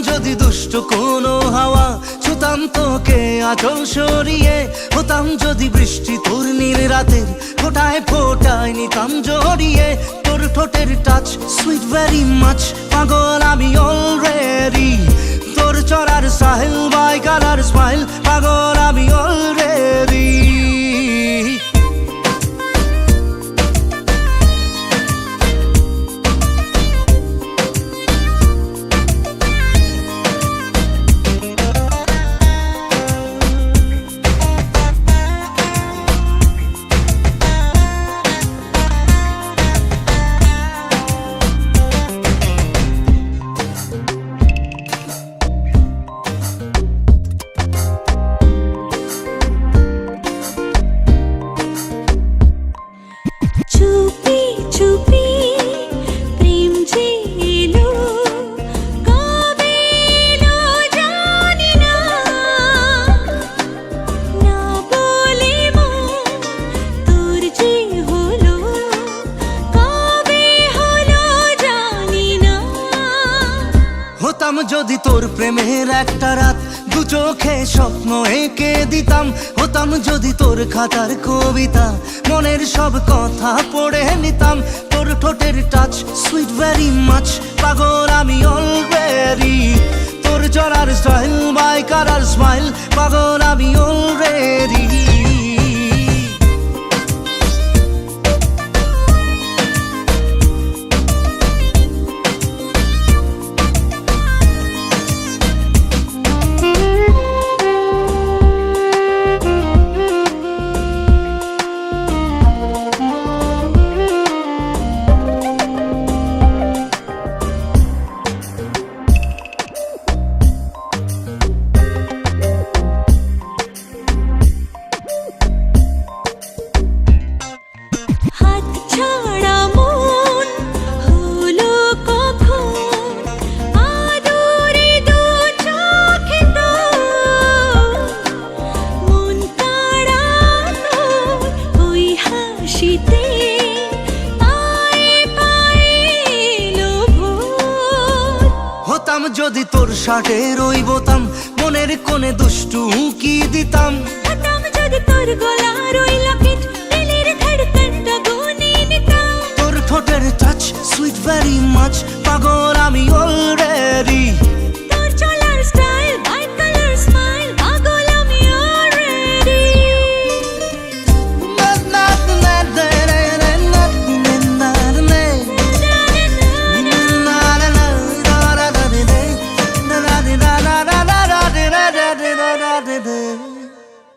যদি দুষ্ট কোনো হাওয়া, ছুতাম তোকে আঁচল সরিয়ে। হতাম যদি বৃষ্টি তোর নীল রাতের ফোটায় ফোটায় নিতাম জড়িয়ে। তোর ঠোঁটের টাচ সুইট ভেরি মাচ, পাগল আমি অলরেডি। তোর চড়ার স্টাইল বাই কালার স্মাইল, পাগল আমি অলরেডি। চুপি চুপি প্রেম যে এলো, কবে এলো জানি না। না বলে মন তোর যে হলো, কবে হলো জানি না। হতাম যদি তোর প্রেমের একটা রাত, দু চোখে স্বপ্ন এঁকে দিতাম। হতাম যদি তোর খাতার কবিতা, মনের সব কথা পড়ে নিতাম। তোর ঠোঁটের টাচ সুইট ভেরি মাচ, পাগল আমি অলরেডি। তোর চড়ার স্টাইল বাই কালার স্মাইল, পাগল আমি অলরেডি। হাত ছাড়া মন হলো কখন, আদরে দু চোখে তোর। মন কাড়া তোর ওই হাসিতে, পায়ে পায়ে এলো ভোর। হতাম যদি তোর শার্টের ওই বোতাম, মনের কোণে দুষ্টু উকি দিতাম। হতাম যদি তোর গলার ওই লকেট, দিলের ধড়কনটা গুনে নিতাম। তোর ঠোঁটের টাচ সুইট ভেরি মাচ, পাগল আমি অলরেডি।